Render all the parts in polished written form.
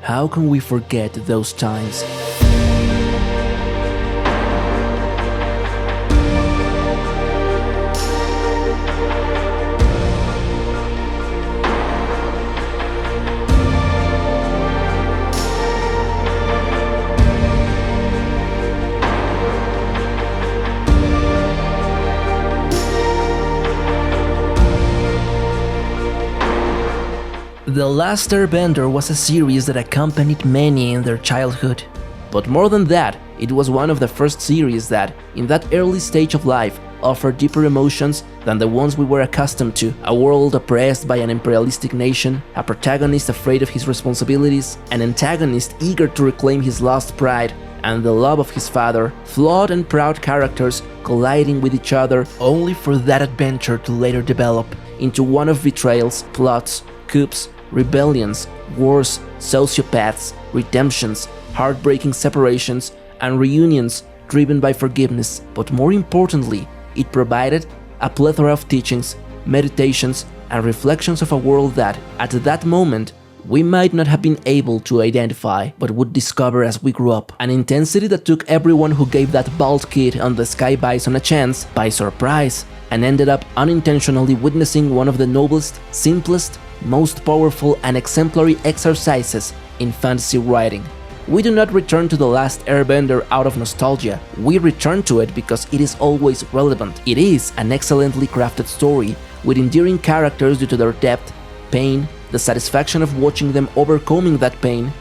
How can we forget those times? The Last Airbender was a series that accompanied many in their childhood. But more than that, it was one of the first series that, in that early stage of life, offered deeper emotions than the ones we were accustomed to. A world oppressed by an imperialistic nation, a protagonist afraid of his responsibilities, an antagonist eager to reclaim his lost pride, and the love of his father, flawed and proud characters colliding with each other only for that adventure to later develop into one of betrayals, plots, coups, rebellions, wars, sociopaths, redemptions, heartbreaking separations, and reunions driven by forgiveness. But more importantly, it provided a plethora of teachings, meditations, and reflections of a world that, at that moment, we might not have been able to identify, but would discover as we grew up. An intensity that took everyone who gave that bald kid on the Sky Bison a chance by surprise, and ended up unintentionally witnessing one of the noblest, simplest, most powerful and exemplary exercises in fantasy writing. We do not return to The Last Airbender out of nostalgia, we return to it because it is always relevant. It is an excellently crafted story, with endearing characters due to their depth, pain, the satisfaction of watching them overcoming that pain,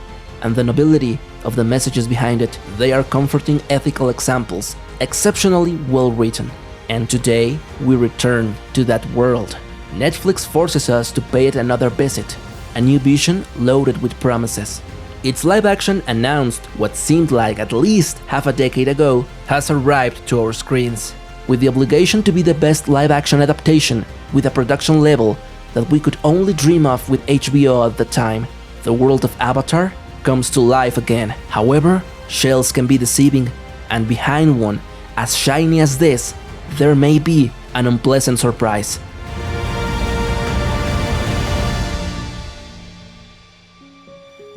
and the nobility of the messages behind it. They are comforting ethical examples, exceptionally well written. And today, we return to that world. Netflix forces us to pay it another visit, a new vision loaded with promises. Its live action, announced what seemed like at least half a decade ago, has arrived to our screens, with the obligation to be the best live action adaptation with a production level that we could only dream of with HBO at the time. The world of Avatar comes to life again. However, shells can be deceiving, and behind one as shiny as this, there may be an unpleasant surprise.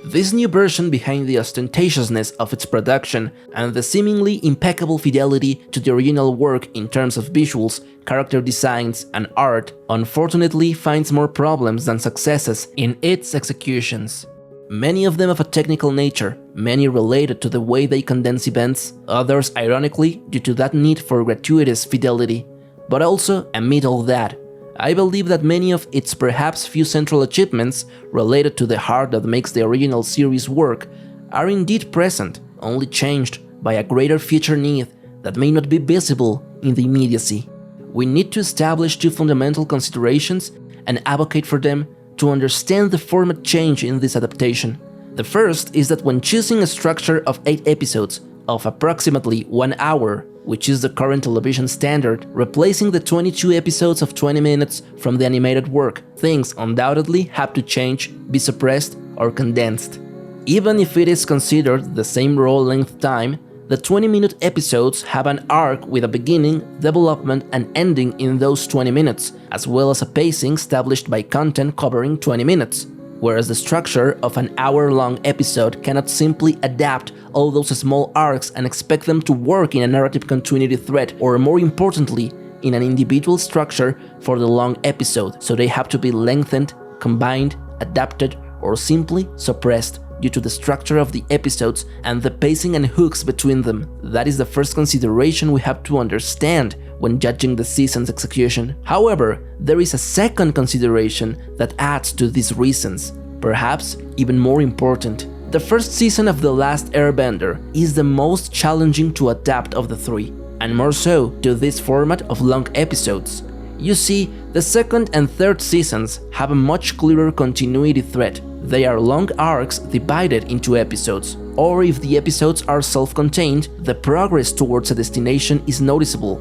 This new version, behind the ostentatiousness of its production and the seemingly impeccable fidelity to the original work in terms of visuals, character designs, and art, unfortunately finds more problems than successes in its executions. Many of them of a technical nature, many related to the way they condense events, others ironically due to that need for gratuitous fidelity. But also, amid all that, I believe that many of its perhaps few central achievements related to the heart that makes the original series work are indeed present, only changed by a greater future need that may not be visible in the immediacy. We need to establish two fundamental considerations and advocate for them to understand the format change in this adaptation. The first is that when choosing a structure of 8 episodes of approximately 1 hour, which is the current television standard, replacing the 22 episodes of 20 minutes from the animated work, things undoubtedly have to change, be suppressed, or condensed. Even if it is considered the same raw length time, the 20-minute episodes have an arc with a beginning, development, and ending in those 20 minutes, as well as a pacing established by content covering 20 minutes. Whereas the structure of an hour-long episode cannot simply adapt all those small arcs and expect them to work in a narrative continuity thread, or more importantly, in an individual structure for the long episode, so they have to be lengthened, combined, adapted, or simply suppressed due to the structure of the episodes and the pacing and hooks between them. That is the first consideration we have to understand when judging the season's execution. However, there is a second consideration that adds to these reasons, perhaps even more important. The first season of The Last Airbender is the most challenging to adapt of the three, and more so to this format of long episodes. You see, the second and third seasons have a much clearer continuity thread. They are long arcs divided into episodes, or if the episodes are self-contained, the progress towards a destination is noticeable.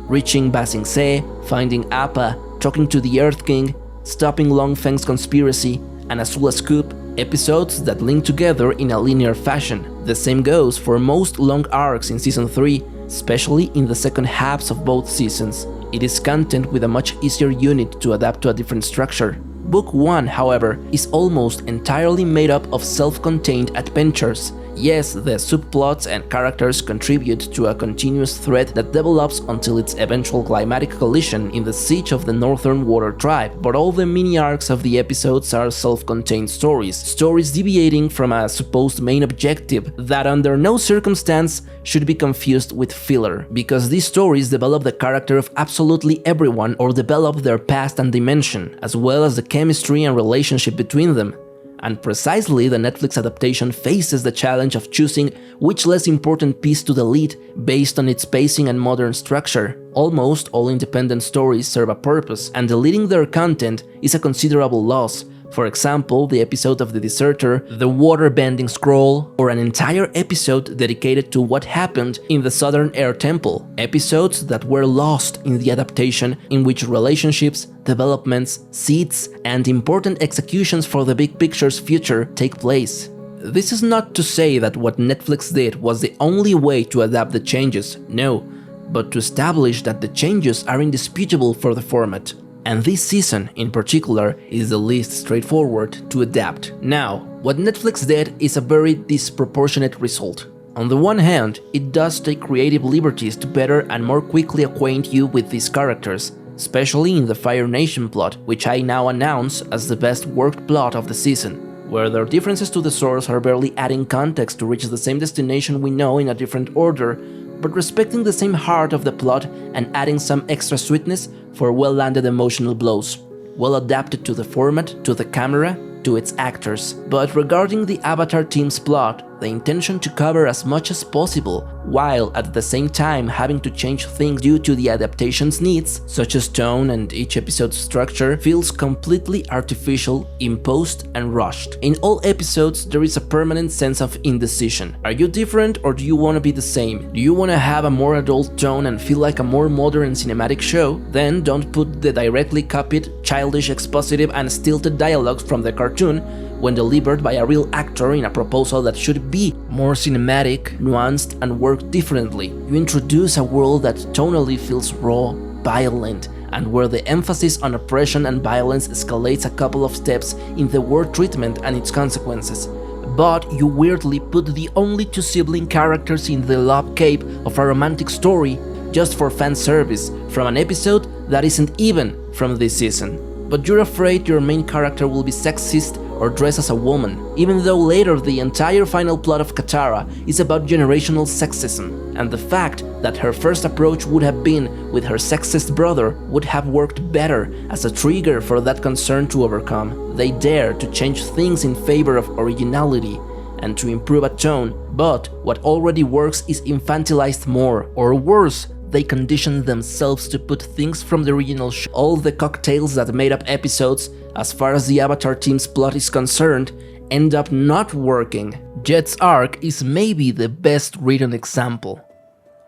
Reaching Ba Sing Se, finding Appa, talking to the Earth King, stopping Long Feng's conspiracy, and Azula's coup, episodes that link together in a linear fashion. The same goes for most long arcs in Season 3, especially in the second halves of both seasons. It is content with a much easier unit to adapt to a different structure. Book 1, however, is almost entirely made up of self-contained adventures. Yes, the subplots and characters contribute to a continuous thread that develops until its eventual climatic collision in the siege of the Northern Water Tribe, but all the mini-arcs of the episodes are self-contained stories deviating from a supposed main objective that under no circumstance should be confused with filler, because these stories develop the character of absolutely everyone or develop their past and dimension, as well as the chemistry and relationship between them. And precisely, the Netflix adaptation faces the challenge of choosing which less important piece to delete based on its pacing and modern structure. Almost all independent stories serve a purpose, and deleting their content is a considerable loss. For example, the episode of The Deserter, the water-bending scroll, or an entire episode dedicated to what happened in the Southern Air Temple. Episodes that were lost in the adaptation, in which relationships, developments, seeds, and important executions for the big picture's future take place. This is not to say that what Netflix did was the only way to adapt the changes, no, but to establish that the changes are indisputable for the format. And this season, in particular, is the least straightforward to adapt. Now, what Netflix did is a very disproportionate result. On the one hand, it does take creative liberties to better and more quickly acquaint you with these characters, especially in the Fire Nation plot, which I now announce as the best worked plot of the season, where their differences to the source are barely adding context to reach the same destination we know in a different order, but respecting the same heart of the plot and adding some extra sweetness for well-landed emotional blows, well adapted to the format, to the camera, to its actors. But regarding the Avatar team's plot, the intention to cover as much as possible, while at the same time having to change things due to the adaptation's needs, such as tone and each episode's structure, feels completely artificial, imposed, and rushed. In all episodes, there is a permanent sense of indecision. Are you different, or do you want to be the same? Do you want to have a more adult tone and feel like a more modern cinematic show? Then don't put the directly copied, childish, expositive, and stilted dialogues from the cartoon when delivered by a real actor in a proposal that should be more cinematic, nuanced, and work differently. You introduce a world that tonally feels raw, violent, and where the emphasis on oppression and violence escalates a couple of steps in the war treatment and its consequences. But you weirdly put the only two sibling characters in the love cape of a romantic story just for fan service from an episode that isn't even from this season. But you're afraid your main character will be sexist or dress as a woman, even though later the entire final plot of Katara is about generational sexism, and the fact that her first approach would have been with her sexist brother would have worked better as a trigger for that concern to overcome. They dare to change things in favor of originality and to improve a tone, but what already works is infantilized more, or worse, they conditioned themselves to put things from the original show. All the cocktails that made up episodes, as far as the Avatar team's plot is concerned, end up not working. Jet's arc is maybe the best written example.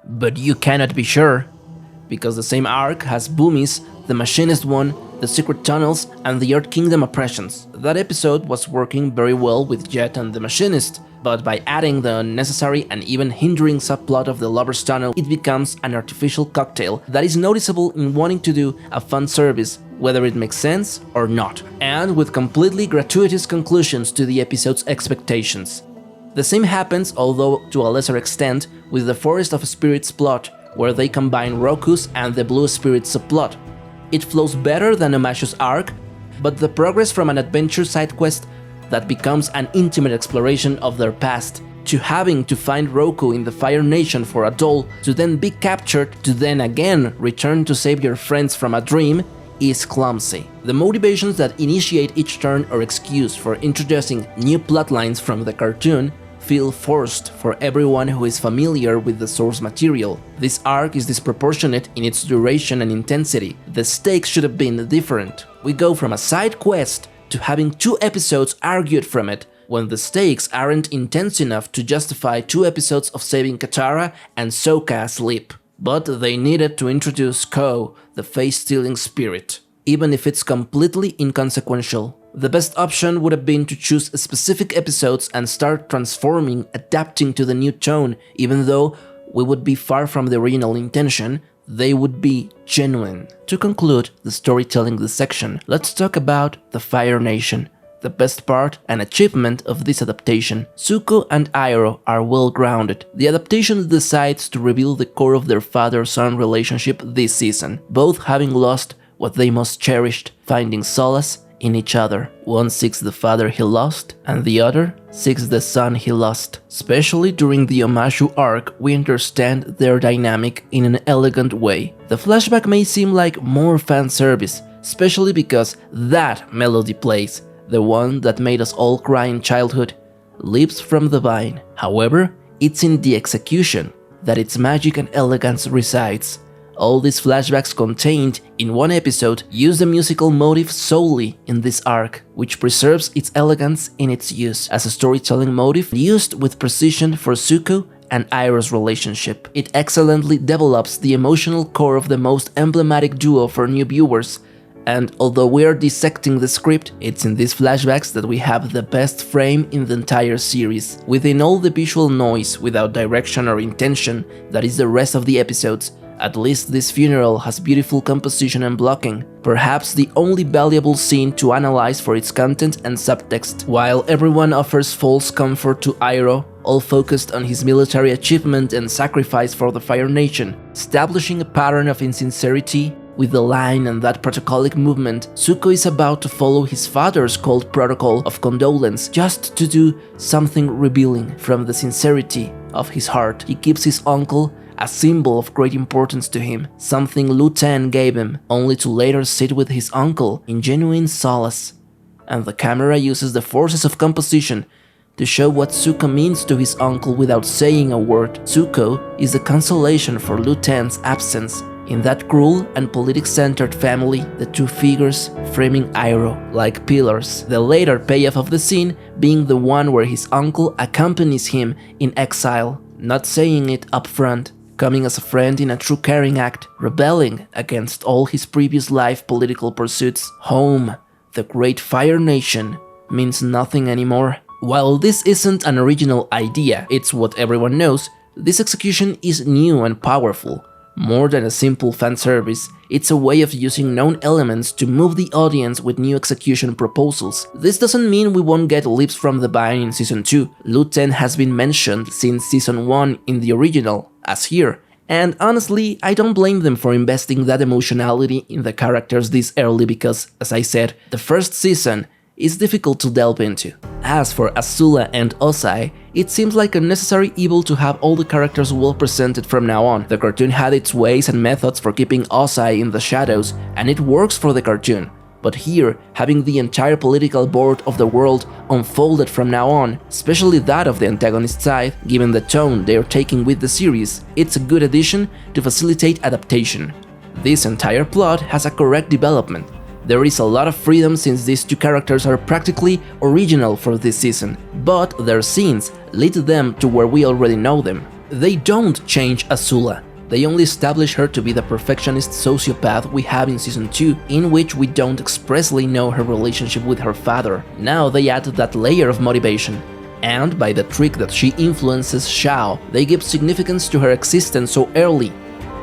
But you cannot be sure, because the same arc has Boomies, the Machinist one, the Secret Tunnels, and the Earth Kingdom oppressions. That episode was working very well with Jet and the Machinist, but by adding the unnecessary and even hindering subplot of the Lover's Tunnel, it becomes an artificial cocktail that is noticeable in wanting to do a fan service, whether it makes sense or not, and with completely gratuitous conclusions to the episode's expectations. The same happens, although to a lesser extent, with the Forest of Spirits plot, where they combine Roku's and the Blue Spirit subplot. It flows better than Omashu's arc, but the progress from an adventure side quest that becomes an intimate exploration of their past, to having to find Roku in the Fire Nation for a doll, to then be captured, to then again return to save your friends from a dream, is clumsy. The motivations that initiate each turn or excuse for introducing new plotlines from the cartoon feel forced for everyone who is familiar with the source material. This arc is disproportionate in its duration and intensity. The stakes should have been different. We go from a side quest to having 2 episodes argued from it, when the stakes aren't intense enough to justify 2 episodes of saving Katara and Sokka asleep. But they needed to introduce Ko, the face-stealing spirit, even if it's completely inconsequential. The best option would have been to choose specific episodes and start transforming, adapting to the new tone, even though we would be far from the original intention. they would be genuine. To conclude the storytelling this section, let's talk about the Fire Nation. The best part and achievement of this adaptation. Zuko and Iroh are well grounded. The adaptation decides to reveal the core of their father-son relationship this season, both having lost what they most cherished, finding solace in each other. One seeks the father he lost, and the other seeks the son he lost. Especially during the Omashu arc, we understand their dynamic in an elegant way. The flashback may seem like more fan service, especially because that melody plays, the one that made us all cry in childhood, Leaps from the Vine. However, it's in the execution that its magic and elegance resides. All these flashbacks contained in one episode use the musical motif solely in this arc, which preserves its elegance in its use as a storytelling motif used with precision for Zuko and Iroh's relationship. It excellently develops the emotional core of the most emblematic duo for new viewers, and although we are dissecting the script, it's in these flashbacks that we have the best frame in the entire series. Within all the visual noise, without direction or intention, that is the rest of the episodes, at least this funeral has beautiful composition and blocking, perhaps the only valuable scene to analyze for its content and subtext. While everyone offers false comfort to Iroh, all focused on his military achievement and sacrifice for the Fire Nation, establishing a pattern of insincerity. With the line and that protocolic movement, Zuko is about to follow his father's cold protocol of condolence just to do something revealing from the sincerity of his heart. He keeps his uncle a symbol of great importance to him, something Lu Ten gave him, only to later sit with his uncle in genuine solace. And the camera uses the forces of composition to show what Zuko means to his uncle without saying a word. Zuko is the consolation for Lu Ten's absence. In that cruel and politic-centered family, the two figures framing Iroh like pillars, the later payoff of the scene being the one where his uncle accompanies him in exile, not saying it up front, coming as a friend in a true caring act, rebelling against all his previous life political pursuits. Home, the great Fire Nation, means nothing anymore. While this isn't an original idea, it's what everyone knows, this execution is new and powerful. More than a simple fan service, it's a way of using known elements to move the audience with new execution proposals. This doesn't mean we won't get Leaps from the Vine in Season 2. Lu Ten has been mentioned since Season 1 in the original, as here, and honestly, I don't blame them for investing that emotionality in the characters this early because, as I said, the first season is difficult to delve into. As for Azula and Ozai, it seems like a necessary evil to have all the characters well presented from now on. The cartoon had its ways and methods for keeping Ozai in the shadows, and it works for the cartoon. But here, having the entire political board of the world unfolded from now on, especially that of the antagonist side, given the tone they are taking with the series, it's a good addition to facilitate adaptation. This entire plot has a correct development. There is a lot of freedom since these two characters are practically original for this season, but their scenes lead them to where we already know them. They don't change Azula, they only establish her to be the perfectionist sociopath we have in Season 2, in which we don't expressly know her relationship with her father. Now they add that layer of motivation, and by the trick that she influences Shao, they give significance to her existence so early,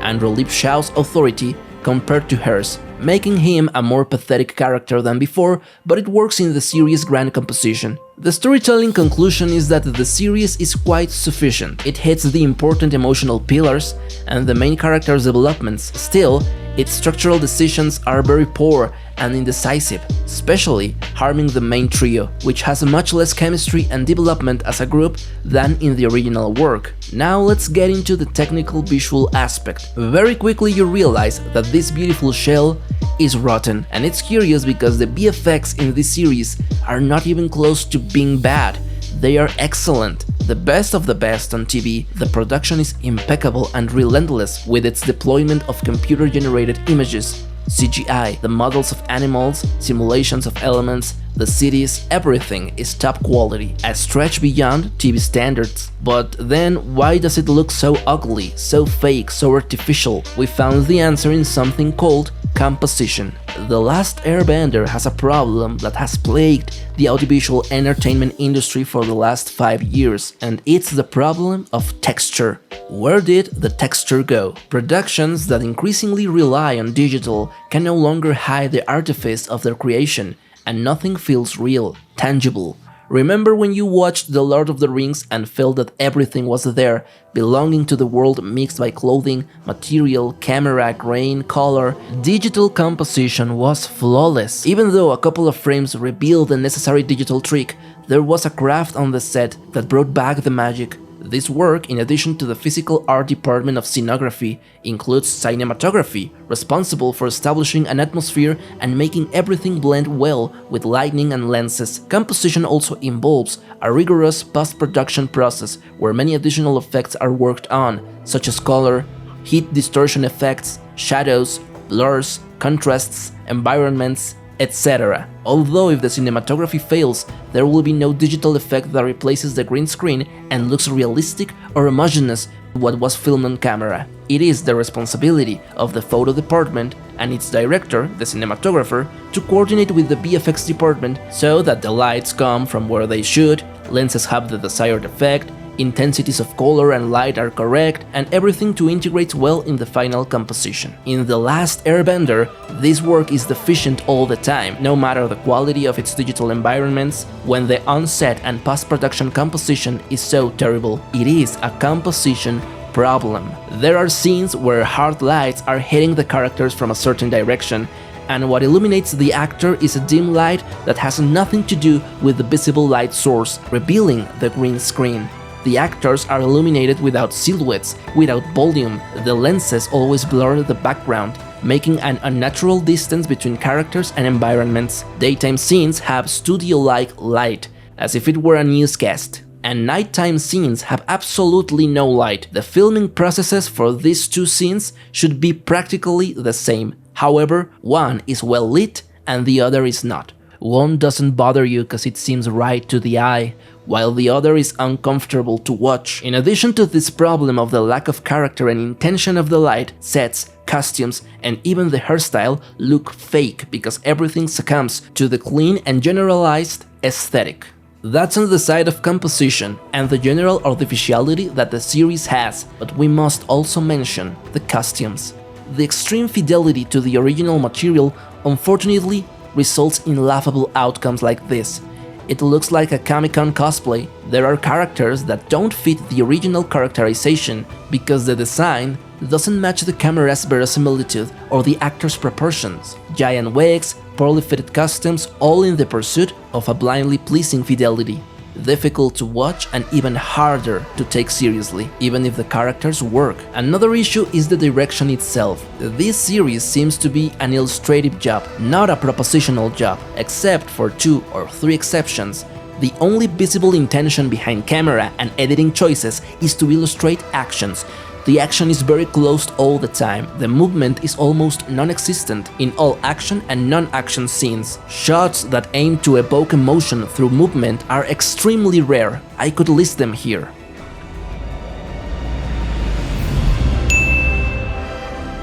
and relieve Shao's authority compared to hers, making him a more pathetic character than before, but it works in the series' grand composition. The storytelling conclusion is that the series is quite sufficient. It hits the important emotional pillars and the main character's developments. Still, its structural decisions are very poor and indecisive, especially harming the main trio, which has much less chemistry and development as a group than in the original work. Now let's get into the technical visual aspect. Very quickly you realize that this beautiful shell is rotten, and it's curious because the VFX in this series are not even close to being bad. They are excellent, the best of the best on TV. The production is impeccable and relentless with its deployment of computer-generated images, CGI, the models of animals, simulations of elements, the cities, everything is top quality, a stretch beyond TV standards. But then why does it look so ugly, so fake, so artificial? We found the answer in something called composition. The Last Airbender has a problem that has plagued the audiovisual entertainment industry for the last 5 years, and it's the problem of texture. Where did the texture go? Productions that increasingly rely on digital can no longer hide the artifice of their creation, and nothing feels real, tangible. Remember when you watched The Lord of the Rings and felt that everything was there, belonging to the world mixed by clothing, material, camera, grain, color? Digital composition was flawless. Even though a couple of frames revealed the necessary digital trick, there was a craft on the set that brought back the magic. This work, in addition to the physical art department of scenography, includes cinematography, responsible for establishing an atmosphere and making everything blend well with lighting and lenses. Composition also involves a rigorous post-production process where many additional effects are worked on, such as color, heat distortion effects, shadows, blurs, contrasts, environments, etc. Although if the cinematography fails, there will be no digital effect that replaces the green screen and looks realistic or homogeneous to what was filmed on camera. It is the responsibility of the photo department and its director, the cinematographer, to coordinate with the VFX department so that the lights come from where they should, lenses have the desired effect, intensities of color and light are correct, and everything to integrate well in the final composition. In The Last Airbender, this work is deficient all the time, no matter the quality of its digital environments, when the on-set and post-production composition is so terrible. It is a composition problem. There are scenes where hard lights are hitting the characters from a certain direction, and what illuminates the actor is a dim light that has nothing to do with the visible light source, revealing the green screen. The actors are illuminated without silhouettes, without volume. The lenses always blur the background, making an unnatural distance between characters and environments. Daytime scenes have studio-like light, as if it were a newscast, and nighttime scenes have absolutely no light. The filming processes for these two scenes should be practically the same. However, one is well lit and the other is not. One doesn't bother you because it seems right to the eye, while the other is uncomfortable to watch. In addition to this problem of the lack of character and intention of the light, sets, costumes, and even the hairstyle look fake because everything succumbs to the clean and generalized aesthetic. That's on the side of composition and the general artificiality that the series has, but we must also mention the costumes. The extreme fidelity to the original material unfortunately results in laughable outcomes like this. It looks like a Comic-Con cosplay. There are characters that don't fit the original characterization because the design doesn't match the camera's verisimilitude or the actor's proportions. Giant wigs, poorly fitted costumes, all in the pursuit of a blindly pleasing fidelity. Difficult to watch and even harder to take seriously, even if the characters work. Another issue is the direction itself. This series seems to be an illustrative job, not a propositional job, except for 2 or 3 exceptions. The only visible intention behind camera and editing choices is to illustrate actions. The action is very close all the time. The movement is almost non-existent in all action and non-action scenes. Shots that aim to evoke emotion through movement are extremely rare. I could list them here.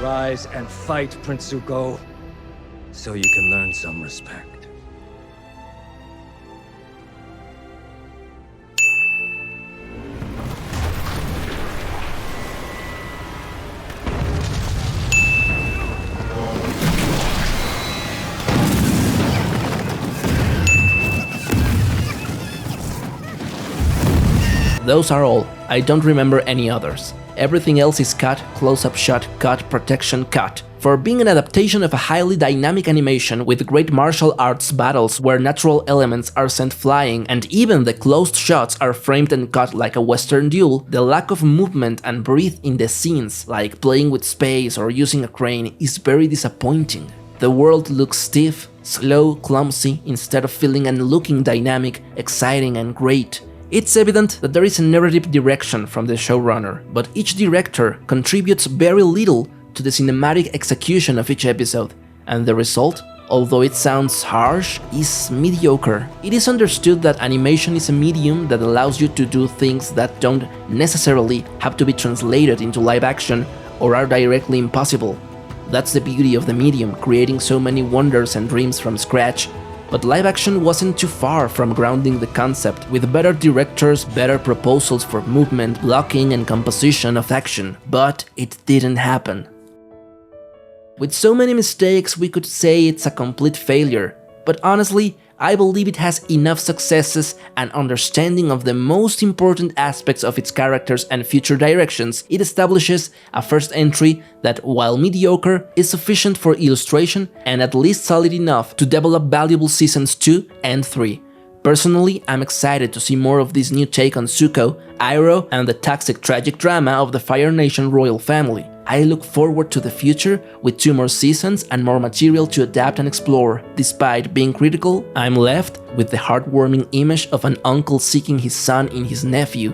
Rise and fight, Prince Zuko, so you can learn some respect. Those are all. I don't remember any others. Everything else is cut, close-up shot, cut, protection, cut. For being an adaptation of a highly dynamic animation with great martial arts battles where natural elements are sent flying and even the closed shots are framed and cut like a western duel, the lack of movement and breath in the scenes, like playing with space or using a crane, is very disappointing. The world looks stiff, slow, clumsy, instead of feeling and looking dynamic, exciting and great. It's evident that there is a narrative direction from the showrunner, but each director contributes very little to the cinematic execution of each episode, and the result, although it sounds harsh, is mediocre. It is understood that animation is a medium that allows you to do things that don't necessarily have to be translated into live action or are directly impossible. That's the beauty of the medium, creating so many wonders and dreams from scratch. But live action wasn't too far from grounding the concept, with better directors, better proposals for movement, blocking and composition of action, but it didn't happen. With so many mistakes, we could say it's a complete failure, but honestly, I believe it has enough successes and understanding of the most important aspects of its characters and future directions. It establishes a first entry that, while mediocre, is sufficient for illustration and at least solid enough to develop valuable seasons 2 and 3. Personally, I'm excited to see more of this new take on Zuko, Iroh, and the toxic tragic drama of the Fire Nation royal family. I look forward to the future with 2 more seasons and more material to adapt and explore. Despite being critical, I'm left with the heartwarming image of an uncle seeking his son in his nephew,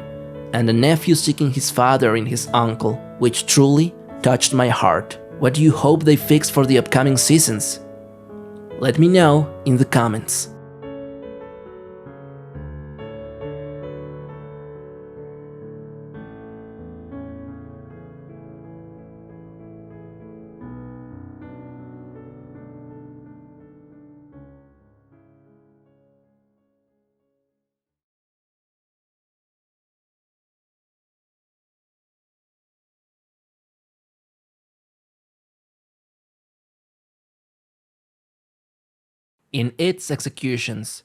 and a nephew seeking his father in his uncle, which truly touched my heart. What do you hope they fix for the upcoming seasons? Let me know in the comments. In its executions,